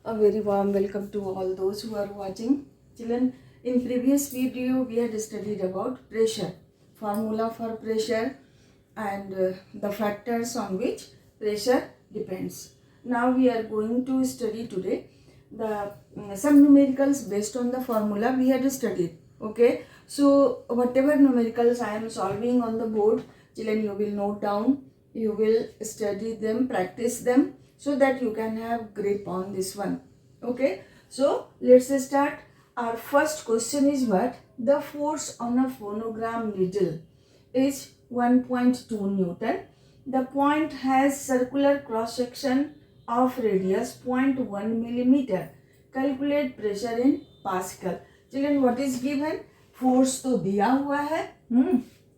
A very warm welcome to all those who are watching. Children, in previous video we had studied about pressure, formula for pressure and the factors on which pressure depends. Now we are going to study today the some numericals based on the formula we had studied. Okay, so whatever numericals I am solving on the board, children, you will note down, you will study them, practice them, so that you can have grip on this one. Okay, so let's start. Our first question is what? The force on a phonogram needle is 1.2 Newton. The point has circular cross section of radius 0.1 millimeter. Calculate pressure in Pascal. Children, what is given? Force तो दिया हुआ है,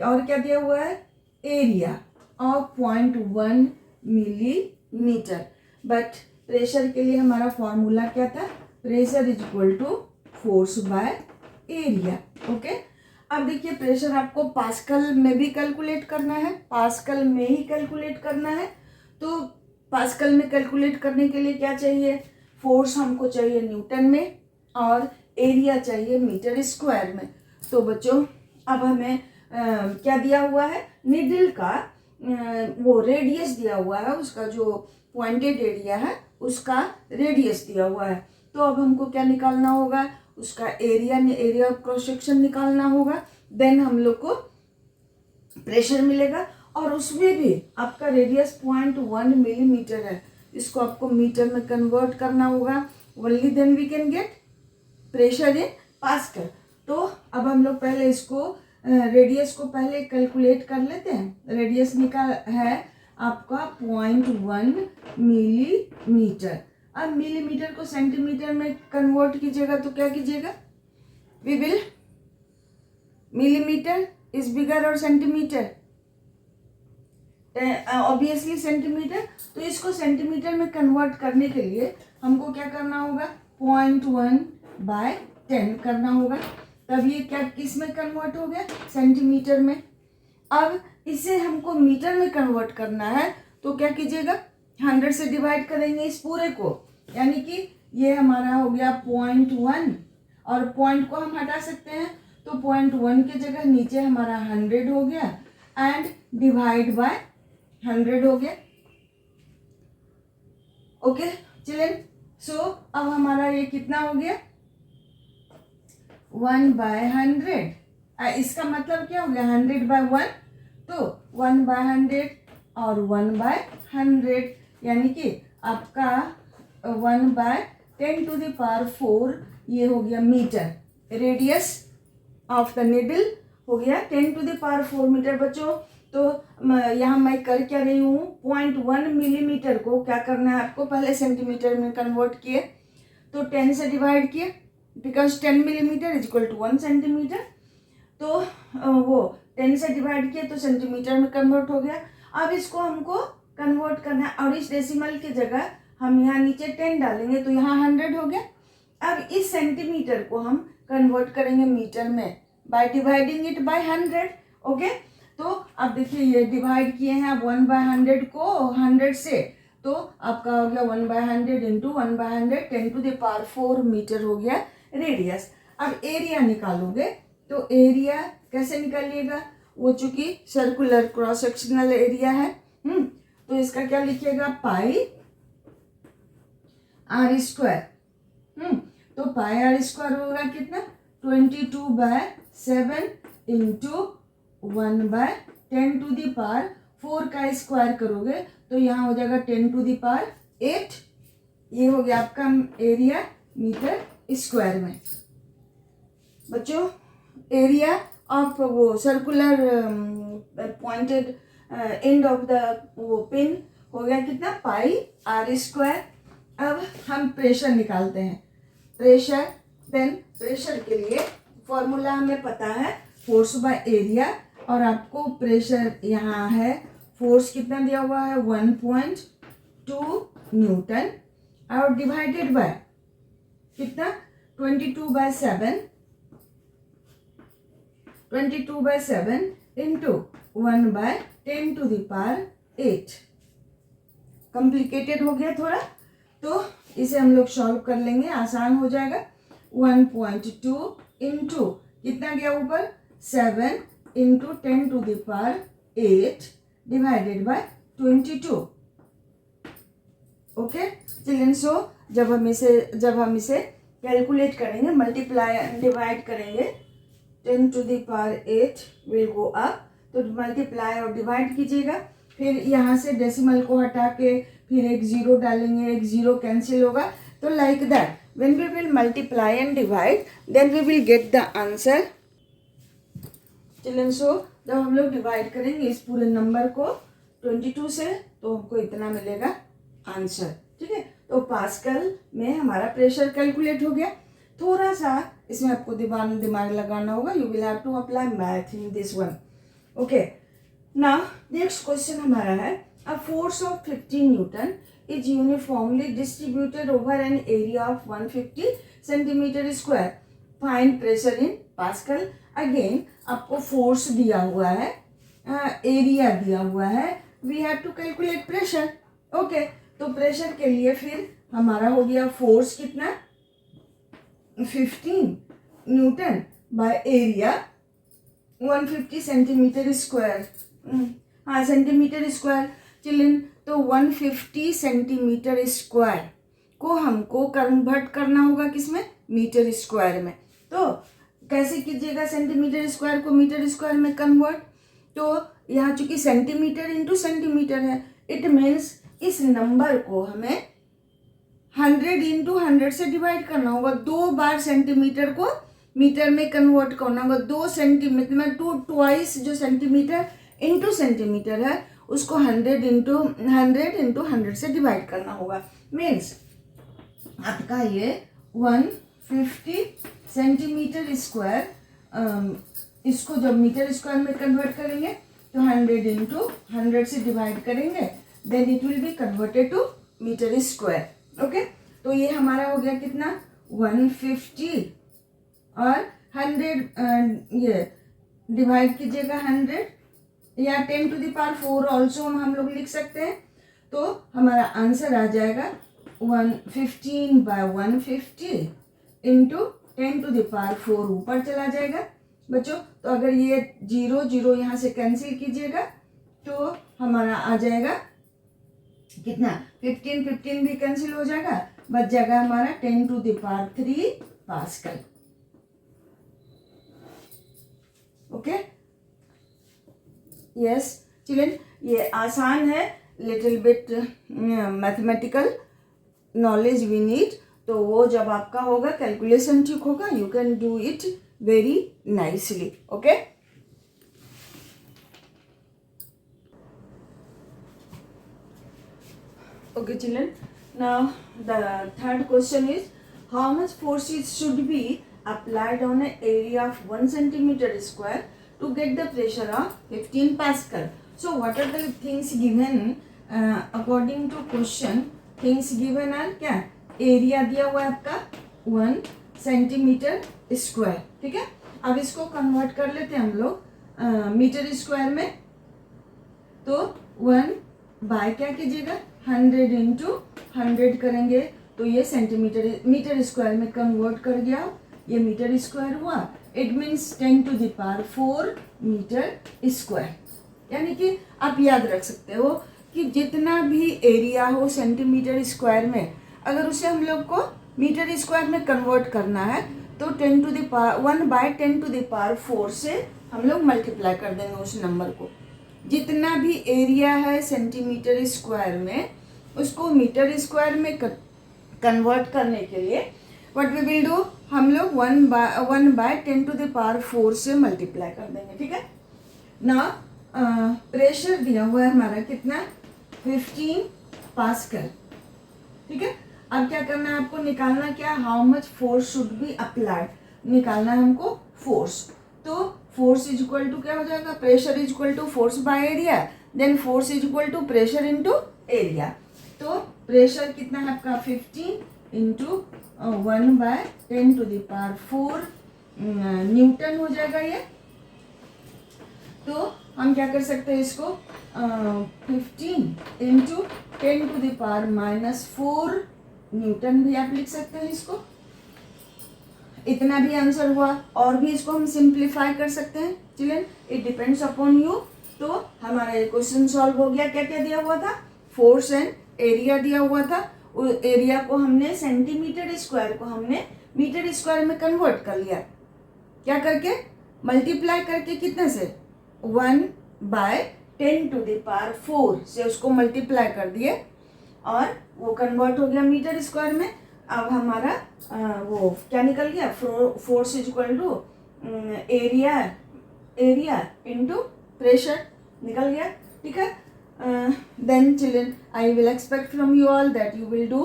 और क्या दिया हुआ है? Area of 0.1 millimetre. But pressure के लिए हमारा फॉर्मूला क्या था? Pressure is equal to force by area. Okay, अब देखिए प्रेशर आपको पास्कल में भी कैलकुलेट करना है, पास्कल में ही कैलकुलेट करना है. तो पास्कल में कैलकुलेट करने के लिए क्या चाहिए? फोर्स हमको चाहिए न्यूटन में और एरिया चाहिए मीटर स्क्वायर में. तो बच्चों अब हमें क्या दिया हुआ है? निडल का वो रेडियस दिया हुआ है, उसका जो पॉइंटेड एरिया है उसका रेडियस दिया हुआ है. तो अब हमको क्या निकालना होगा? उसका एरिया ऑफ क्रॉस सेक्शन निकालना होगा. देन हम लोग को प्रेशर मिलेगा और उसमें भी आपका रेडियस 0.1 मिलीमीटर है. इसको आपको मीटर में कन्वर्ट करना होगा. Only then we can get pressure in pascal. तो अब हम लोग पहले इसको रेडियस को पहले कैलकुलेट कर लेते हैं. रेडियस निकाल है आपका 0.1 मिलीमीटर. अब मिलीमीटर को सेंटीमीटर में कन्वर्ट कीजिएगा तो क्या कीजिएगा? We will, millimetre is bigger और सेंटीमीटर? Obviously centimetre. तो इसको सेंटीमीटर में कन्वर्ट करने के लिए हमको क्या करना होगा? 0.1/10 करना होगा. तब ये क्या किस में कन्वर्ट हो गया? सेंटीमीटर में. अब इसे हमको मीटर में कन्वर्ट करना है तो क्या कीजिएगा? 100 से डिवाइड करेंगे इस पूरे को, यानी कि ये हमारा हो गया 0.1 और पॉइंट को हम हटा सकते हैं. तो 0.1 की जगह नीचे हमारा 100 हो गया एंड डिवाइड बाय 100 हो गया. ओके चिल्ड्रन, सो अब हमारा ये कितना हो गया? 1/100. इसका मतलब क्या हो गया? 100/1. तो 1/100 और 1/100 यानी कि आपका 1/10⁴ ये हो गया metre. Radius of the needle हो गया 10⁴ मीटर. बच्चों तो यहाँ मैं कर क्या रही हूँ? 0.1 मिलीमीटर को क्या करना है आपको? पहले सेंटीमीटर में कन्वर्ट किए तो 10 से डिवाइड किए, because 10 millimetre is equal to 1 centimetre. तो वो 10 से डिवाइड किए तो सेंटीमीटर में कन्वर्ट हो गया. अब इसको हमको कन्वर्ट करना है और इस डेसिमल की जगह हम यहाँ नीचे 10 डालेंगे तो यहाँ 100 हो गया. अब इस सेंटीमीटर को हम कन्वर्ट करेंगे मीटर में by dividing it by 100. Okay, तो अब देखिए ये डिवाइड किए हैं अब 1/100 को 100 से, तो आपका हो गया 1/100 इंटू 1/100 10⁴ मीटर हो गया रेडियस. अब एरिया निकालोगे तो एरिया कैसे निकालिएगा? वो चूंकि सर्कुलर क्रॉस सेक्शनल एरिया है, तो इसका क्या लिखिएगा? पाई आर स्क्वायर. तो पाई आर स्क्वायर होगा कितना? 22/7 इंटू 1/10⁴ का स्क्वायर करोगे तो यहाँ हो जाएगा 10⁸. ये हो गया आपका एरिया मीटर स्क्वायर में. बच्चों एरिया ऑफ वो circular pointed end of the वो पिन हो गया कितना? पाई आर स्क्वायर. अब हम प्रेशर निकालते हैं. प्रेशर, देन प्रेशर के लिए फॉर्मूला हमें पता है फोर्स बाय एरिया, और आपको प्रेशर यहाँ है फोर्स कितना दिया हुआ है? 1.2 न्यूटन और डिवाइडेड बाय कितना? 22/7 इंटू 1/10⁸. कॉम्प्लिकेटेड हो गया थोड़ा. तो इसे हम लोग सॉल्व कर लेंगे, आसान हो जाएगा। 1.2 इंटू कितना गया ऊपर 7 into 10⁸ divided by 22। Okay children, so जब हम इसे कैलकुलेट करेंगे, मल्टीप्लाई एंड डिवाइड करेंगे, 10⁸ विल गो अप, तो मल्टीप्लाई और डिवाइड कीजिएगा। फिर यहाँ से डेसिमल को हटा के फिर एक जीरो डालेंगे, एक जीरो कैंसिल होगा, तो like that when we will multiply and divide then we will get the answer. Children, so जब हम लोग डिवाइड करेंगे इस पूरे नंबर को 22 से, तो हमको इतना मिलेगा आंसर। ठीक है, तो पास्कल में हमारा प्रेशर कैलकुलेट हो गया। थोड़ा सा इसमें आपको दिमाग लगाना होगा, you will have to apply math in this one. Okay, now next question हमारा है, a force of 15 newton is uniformly distributed over an area of 150 centimetre square, find pressure in pascal. Again आपको force दिया हुआ है, area दिया हुआ है, we have to calculate pressure. Okay, तो प्रेशर के लिए फिर हमारा हो गया फोर्स कितना 15 newton by area 150 centimetre square. हाँ, सेंटीमीटर स्क्वायर चिल्ड्रन, तो 150 सेंटीमीटर स्क्वायर को हमको कन्वर्ट करना होगा किसमें, मीटर स्क्वायर में। तो कैसे कीजिएगा सेंटीमीटर स्क्वायर को मीटर स्क्वायर में कन्वर्ट, तो यहाँ चूंकि सेंटीमीटर इंटू सेंटीमीटर है, इट मीन्स इस नंबर को हमें 100 इंटू 100 से डिवाइड करना होगा। 2 बार सेंटीमीटर को मीटर में कन्वर्ट करना होगा। 2 सेंटीमीटर में ट्वाइस जो सेंटीमीटर इंटू सेंटीमीटर है उसको 100 इंटू 100 से डिवाइड करना होगा। मीन्स आपका ये 150 सेंटीमीटर स्क्वायर, इसको जब मीटर स्क्वायर में कन्वर्ट करेंगे तो 100 इंटू 100 से डिवाइड करेंगे, then it will be converted to metre square. Okay, तो ये हमारा हो गया कितना 150 और 100, ये डिवाइड कीजिएगा 100 या 10⁴ ऑल्सो हम लोग लिख सकते हैं। तो हमारा आंसर आ जाएगा 115 बाय 150 इंटू 10⁴ ऊपर चला जाएगा बच्चों। तो अगर ये 0 0 यहाँ से कैंसिल कीजिएगा तो हमारा आ जाएगा कितना 15 भी कैंसिल हो जाएगा, बच जाएगा हमारा 10⁵ पास्कल। ओके, यस चिल्ड्रन, ये आसान है, little bit mathematical knowledge we need, तो वो जब आपका होगा कैलकुलेशन ठीक होगा, you can do it very nicely. Okay, okay children, now the third question is, how much forces should be applied on an area of 1 centimeter square to get the pressure of 15 pascal? So what are the things given according to question? Things given are क्या, area दिया हुआ है आपका 1 centimetre square. ठीक है, अब इसको convert कर लेते हैं हम लोग मीटर स्क्वायर में। तो 1 बाय क्या कीजिएगा 100 इंटू 100 करेंगे तो ये मीटर स्क्वायर में कन्वर्ट कर गया, ये मीटर स्क्वायर हुआ, इट मीन्स 10⁴ मीटर स्क्वायर। यानी कि आप याद रख सकते हो कि जितना भी एरिया हो सेंटीमीटर स्क्वायर में, अगर उसे हम लोग को मीटर स्क्वायर में कन्वर्ट करना है तो 1 बाय 10⁴ से हम लोग मल्टीप्लाई कर देंगे उस नंबर को। जितना भी एरिया है सेंटीमीटर स्क्वायर में उसको मीटर स्क्वायर में कन्वर्ट करने के लिए व्हाट वी विल डू, हम लोग 1 बाय 10⁴ से मल्टीप्लाई कर देंगे। ठीक है ना, प्रेशर दिया हुआ है हमारा कितना 15 पास्कल। ठीक है, अब क्या करना है आपको, निकालना क्या, how much force should be applied, निकालना है हमको फोर्स। तो फोर्स इज इक्वल टू क्या हो जाएगा, pressure is equal to force by area, then force is equal to pressure into area. तो प्रेशर कितना है आपका 15 इंटू 1 बाय 10⁴ न्यूटन हो जाएगा ये। तो हम क्या कर सकते हैं इसको 15 इंटू 10⁻⁻⁴ न्यूटन भी आप लिख सकते हैं इसको। इतना भी आंसर हुआ, और भी इसको हम सिंप्लीफाई कर सकते हैं children, it depends upon you. तो हमारा ये क्वेश्चन सॉल्व हो गया। क्या क्या दिया हुआ था? फोर्स एंड एरिया दिया हुआ था। एरिया को हमने सेंटीमीटर स्क्वायर को हमने मीटर स्क्वायर में कन्वर्ट कर लिया। क्या करके? मल्टीप्लाई करके। कितने से? 1/10⁴ से उसको मल्टीप्लाई कर दिए और वो कन्वर्ट हो गया मीटर स्क्वायर में। अब हमारा वो क्या निकल गया? Force is equal to area into pressure निकल गया। ठीक है। Then children I will expect from you all that you will do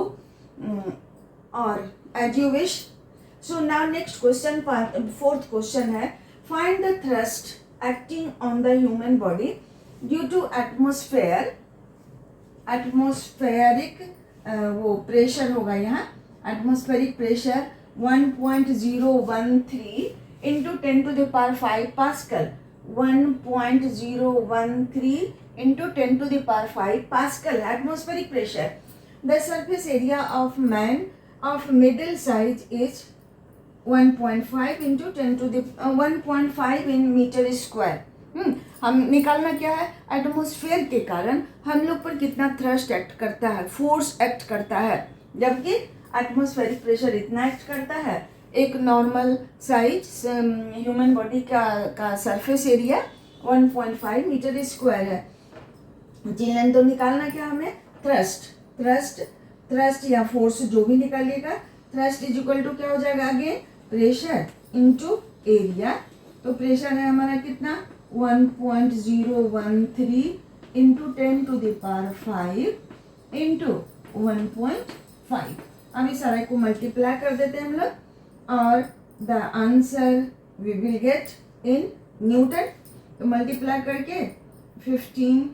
और as you wish. So now next question, fourth question है, find the thrust acting on the human body due to atmospheric वो pressure होगा यहाँ, atmospheric pressure 1.013 into 10⁵ pascal, 1.013 into 10⁵ pascal atmospheric pressure. The surface area of man of middle size is 1.5 into 1.5 in metre square. हम निकालना क्या है? Atmosphere के कारण हम लोग पर कितना थ्रस्ट एक्ट करता है, फोर्स एक्ट करता है, जबकि एटमोस्फेरिक प्रेशर इतना एक्ट करता है। एक नॉर्मल साइज ह्यूमन बॉडी का सरफेस एरिया 1.5 मीटर स्क्वायर है। चिल्ड्रन तो निकालना क्या हमें? थ्रस्ट या फोर्स जो भी निकालिएगा, थ्रस्ट इज इक्वल टू क्या हो जाएगा? Again pressure into area. तो प्रेशर है हमारा कितना? 1.013 इंटू 10⁵ इंटू 1.5। अब इस सारे को मल्टीप्लाई कर देते हैं हम लोग और the answer we will get in newton. तो मल्टीप्लाई करके 15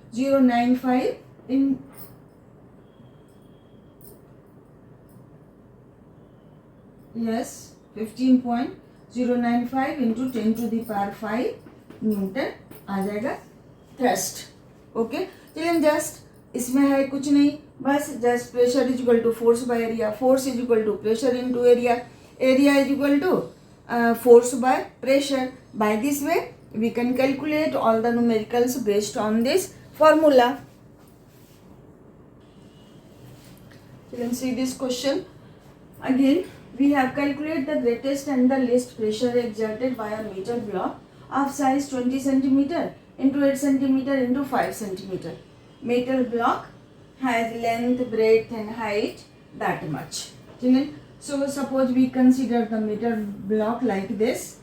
15.095 in yes 15.095 इंटू 10⁵ न्यूटन आ जाएगा थ्रस्ट। ओके चलिए, जस्ट इसमें है कुछ नहीं, बस just pressure is equal to force by area, force is equal to pressure into area, area is equal to force by pressure. By this way we can calculate all the numericals based on this formula. You can see this question again. We have calculated the greatest and the least pressure exerted by a meter block of size 20 cm into 8 cm into 5 cm. Meter block has length, breadth and height that much. So suppose we consider the meter block like this,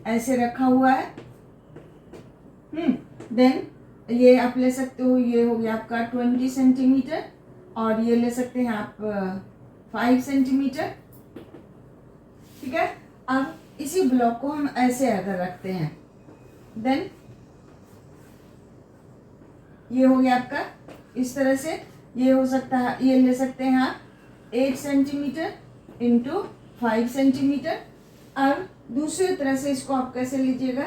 ऐसे रखा हुआ है। Then ये आप ले सकते हो, ये हो गया आपका 20 सेंटीमीटर और ये ले सकते हैं आप 5 सेंटीमीटर। ठीक है। अब इसी ब्लॉक को हम ऐसे अगर रखते हैं, देन ये हो गया आपका इस तरह से, ये हो सकता है, ये ले सकते हैं आप 8 सेंटीमीटर इंटू 5 सेंटीमीटर। अब दूसरी तरह से इसको आप कैसे लीजिएगा?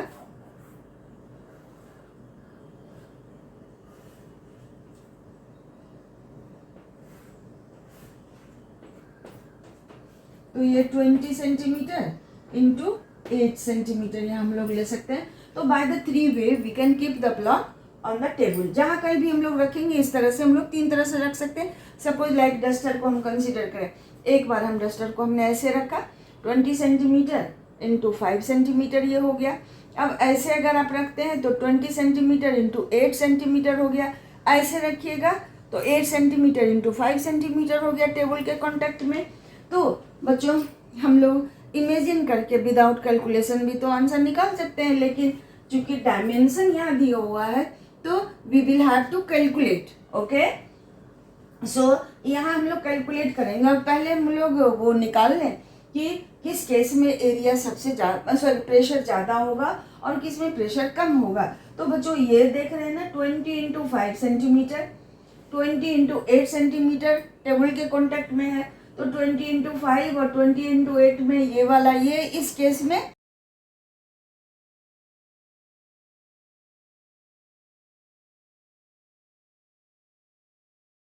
तो ये 20 सेंटीमीटर इंटू 8 सेंटीमीटर ये हम लोग ले सकते हैं। तो by the 3 way we can keep the block on the table. जहाँ कहीं भी हम लोग रखेंगे इस तरह से हम लोग 3 तरह से रख सकते हैं। सपोज लाइक डस्टर को हम कंसीडर करें, एक बार हम डस्टर को हमने ऐसे रखा 20 सेंटीमीटर इंटू 5 सेंटीमीटर ये हो गया। अब ऐसे अगर आप रखते हैं तो 20 सेंटीमीटर इंटू 8 सेंटीमीटर हो गया। ऐसे रखिएगा तो 8 सेंटीमीटर इंटू 5 सेंटीमीटर हो गया टेबल के कॉन्टेक्ट में। तो बच्चों हम लोग इमेजिन करके विदाउट कैलकुलेशन भी तो आंसर निकाल सकते हैं, लेकिन चूंकि डायमेंशन यहाँ दिया हुआ है तो we will have to calculate. Okay, so यहाँ हम लोग कैलकुलेट करेंगे और पहले हम लोग वो निकाल लें कि किस केस में एरिया सबसे ज़्यादा प्रेशर ज़्यादा होगा और किस में प्रेशर कम होगा। तो बच्चों ये देख रहे हैं ना 20 × 5 सेंटीमीटर, 20 × 8 सेंटीमीटर टेबल के कांटेक्ट में है, तो 20 × 5 और 20 × 8 में ये वाला, ये इस केस में